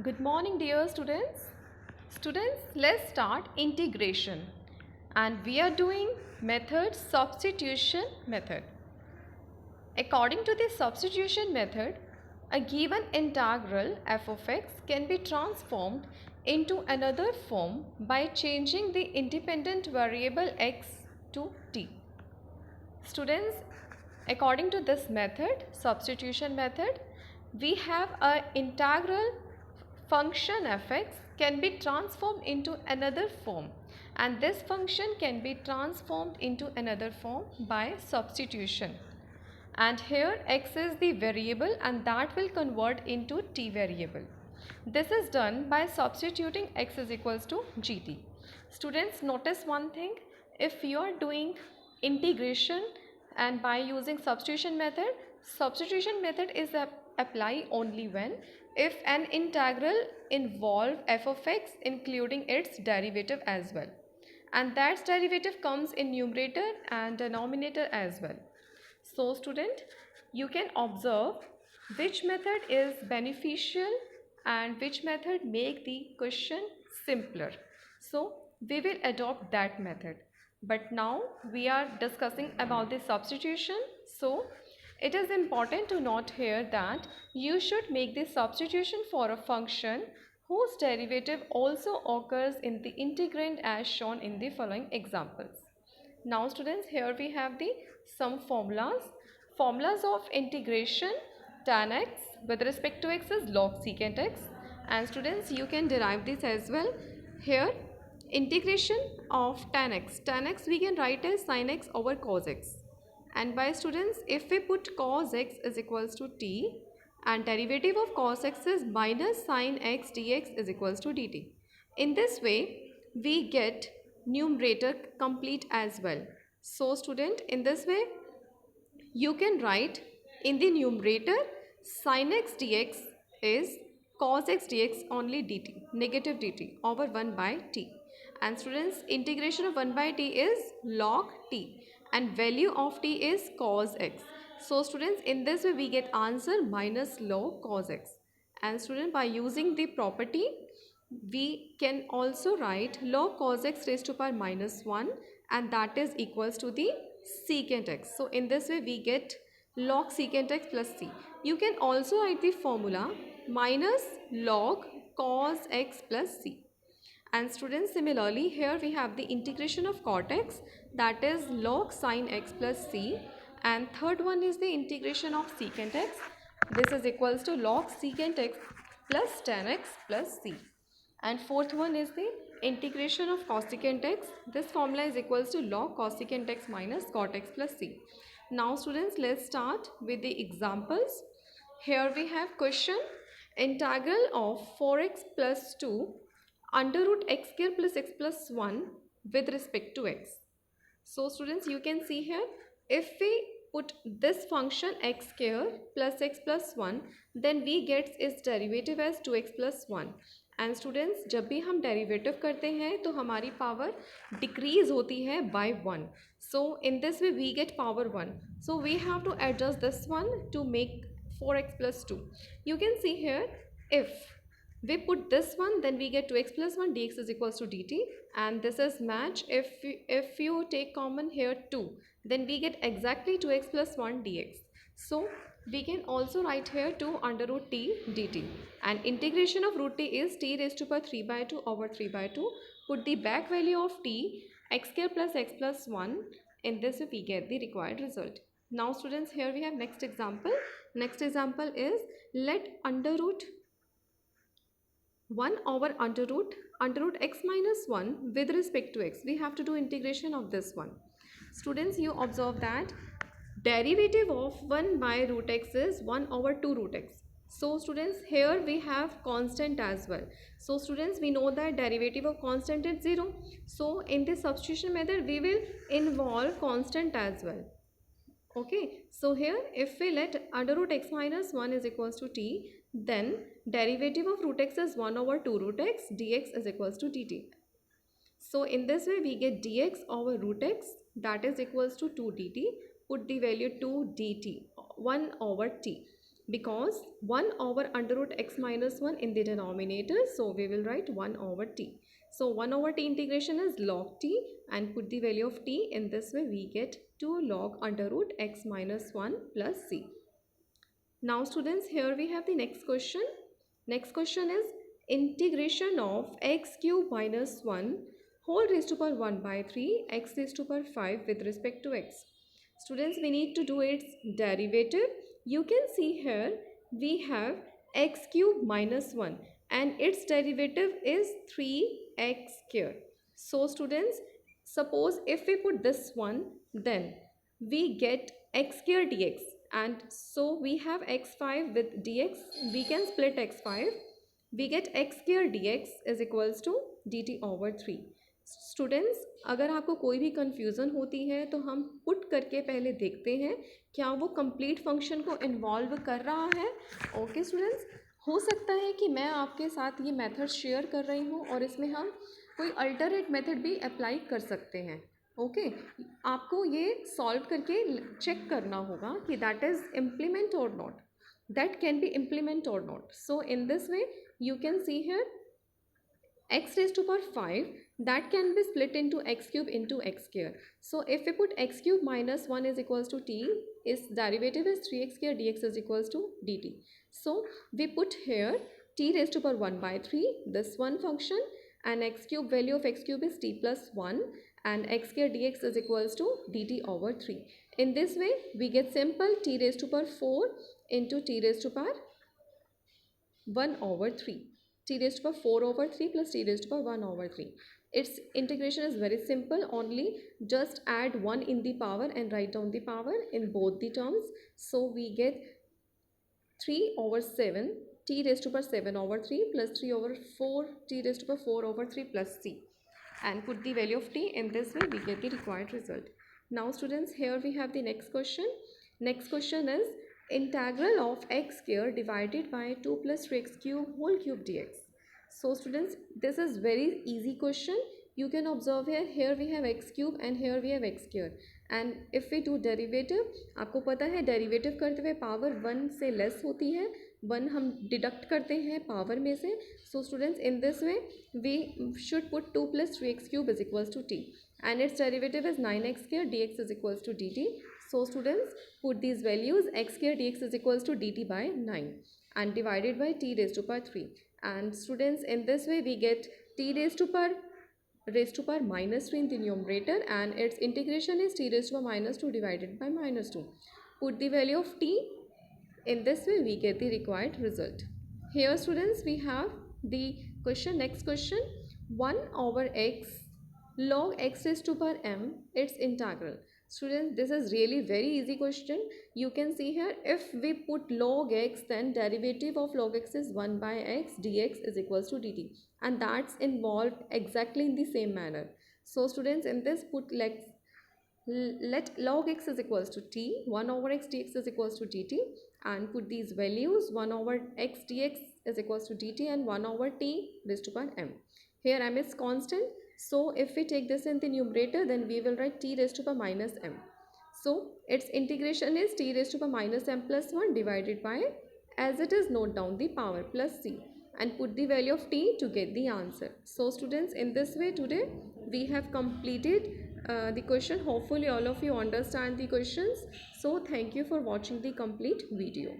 Good morning, dear students. Students, let's start integration. And we are doing method substitution method. According to the substitution method, a given integral f of x can be transformed into another form by changing the independent variable x to t. Students, according to this method, substitution method, we have a integral function fx can be transformed into another form, and this function can be transformed into another form by substitution. And here x is the variable and that will convert into t variable. This is done by substituting x is equals to gt. Students, notice one thing. If you are doing integration and by using substitution method is apply only when if an integral involve f of x including its derivative as well, and that derivative comes in numerator and denominator as well. So student, you can observe which method is beneficial and which method make the question simpler. So we will adopt that method. But now we are discussing about the substitution. So it is important to note here that you should make the substitution for a function whose derivative also occurs in the integrand as shown in the following examples. Now students, here we have the some formulas of integration. Tan x with respect to x is log secant x, and students, you can derive this as well. Here integration of tan x we can write as sin x over cos x, and by students, if we put cos x is equals to t and derivative of cos x is minus sin x dx is equals to dt. In this way we get numerator complete as well. So student, in this way you can write in the numerator sin x dx is cos x dx only dt, negative dt over 1 by t, and students, integration of 1 by t is log t and value of t is cos x. So students, in this way we get answer minus log cos x, and student, by using the property we can also write log cos x raised to power minus 1, and that is equals to the secant x. So in this way we get log secant x plus c. You can also write the formula minus log cos x plus c. And students, similarly here we have the integration of cot x, that is log sin x plus c, and third one is the integration of secant x. This is equals to log secant x plus tan x plus c. And fourth one is the integration of cosecant x. This formula is equals to log cosecant x minus cot x plus c. Now students, let's start with the examples. Here we have question integral of 4x plus 2 under root x square plus x plus 1 with respect to x. So students, you can see here, if we put this function x square plus x plus 1, then we get its derivative as 2x plus 1. And students, जब भी हम derivative करते हैं तो हमारी power decrease होती है by 1. So in this way we get power 1. So we have to adjust this one to make 4x plus 2. You can see here, if we put this one, then we get 2x plus 1 dx is equals to dt, and this is match. If you take common here 2, then we get exactly 2x plus 1 dx. So we can also write here 2 under root t dt, and integration of root t is t raised to power 3 by 2 over 3 by 2. Put the back value of t, x square plus x plus 1. In this we get the required result. Now students, here we have next example. Next example is let under root 1 over under root x minus 1 with respect to x. We have to do integration of this one. Students, you observe that derivative of 1 by root x is 1 over 2 root x. So students, here we have constant as well. So students, we know that derivative of constant is 0. So in this substitution method we will involve constant as well. Okay, so here if we let under root x minus 1 is equals to t, then derivative of root x is 1 over 2 root x dx is equals to dt. So in this way we get dx over root x, that is equals to 2 dt. Put the value 2 dt 1 over t. because 1 over under root x minus 1 in the denominator, so we will write 1 over t. So 1 over t integration is log t, and put the value of t. In this way we get 2 log under root x minus 1 plus c. Now students, here we have the next question. Next question is integration of x cube minus 1 whole raised to power 1 by 3 x raised to power 5 with respect to x. Students, we need to do its derivative. You can see here we have x cube minus 1 and its derivative is 3x square. So students, suppose if we put this one, then we get x square dx, and so we have x5 with dx. We can split x5. We get x square dx is equals to dt over 3. Students, अगर आपको कोई भी confusion होती है तो हम put करके पहले देखते हैं क्या वो कंप्लीट फंक्शन को इन्वॉल्व कर रहा है. ओके स्टूडेंट्स, हो सकता है कि मैं आपके साथ ये मेथड शेयर कर रही हूँ और इसमें हम कोई अल्टरनेट मेथड भी अप्लाई कर सकते हैं. ओके, आपको ये सॉल्व करके चेक करना होगा कि that is implement or not, that can be implement or not. So in this way you can see here x raised to power 5 that can be split into x cube into x square. So if we put x cube minus 1 is equals to t, its derivative is 3x square dx is equals to dt. So we put here t raised to power 1 by 3, this one function, and x cube, value of x cube is t plus 1, and x square dx is equals to dt over 3. In this way we get simple t raised to power 4 into t raised to power 1 over 3, t raised to power 4 over 3 plus t raised to power 1 over 3. Its integration is very simple, only just add 1 in the power and write down the power in both the terms. So we get 3 over 7 t raised to power 7 over 3 plus 3 over 4 t raised to power 4 over 3 plus c, and put the value of t. In this way we get the required result. Now students, here we have the next question. Next question is integral of x square divided by 2 plus 3x cube whole cube dx. So students, this is very easy question. You can observe here we have x cube and here we have x square, and if we do derivative, आपको पता है derivative करते हुए power 1 से less होती है, 1 हम deduct करते हैं power में से. So students, in this way we should put 2 plus 3x cube is equals to t, and its derivative is 9x square dx is equals to dt. So students, put these values, x square dx is equals to dt by 9 and divided by t raised to power 3. And students, in this way we get t raised to power minus 3 in the numerator, and its integration is t raised to power minus 2 divided by minus 2. Put the value of t. In this way we get the required result. Here students, we have the question. Next question, 1 over x log x raised to power m, its integral. Students, this is really very easy question. You can see here, if we put log x, then derivative of log x is 1 by x dx is equals to dt, and that's involved exactly in the same manner. So students, in this put let log x is equals to t, 1 over x dx is equals to dt, and put these values, 1 over x dx is equals to dt and 1 over t raised to power m. Here m is constant. So if we take this in the numerator, then we will write t raised to power minus m. So its integration is t raised to power minus m plus 1 divided by, as it is, note down the power, plus c, and put the value of t to get the answer. So students, in this way today we have completed the question. Hopefully all of you understand the questions. So thank you for watching the complete video.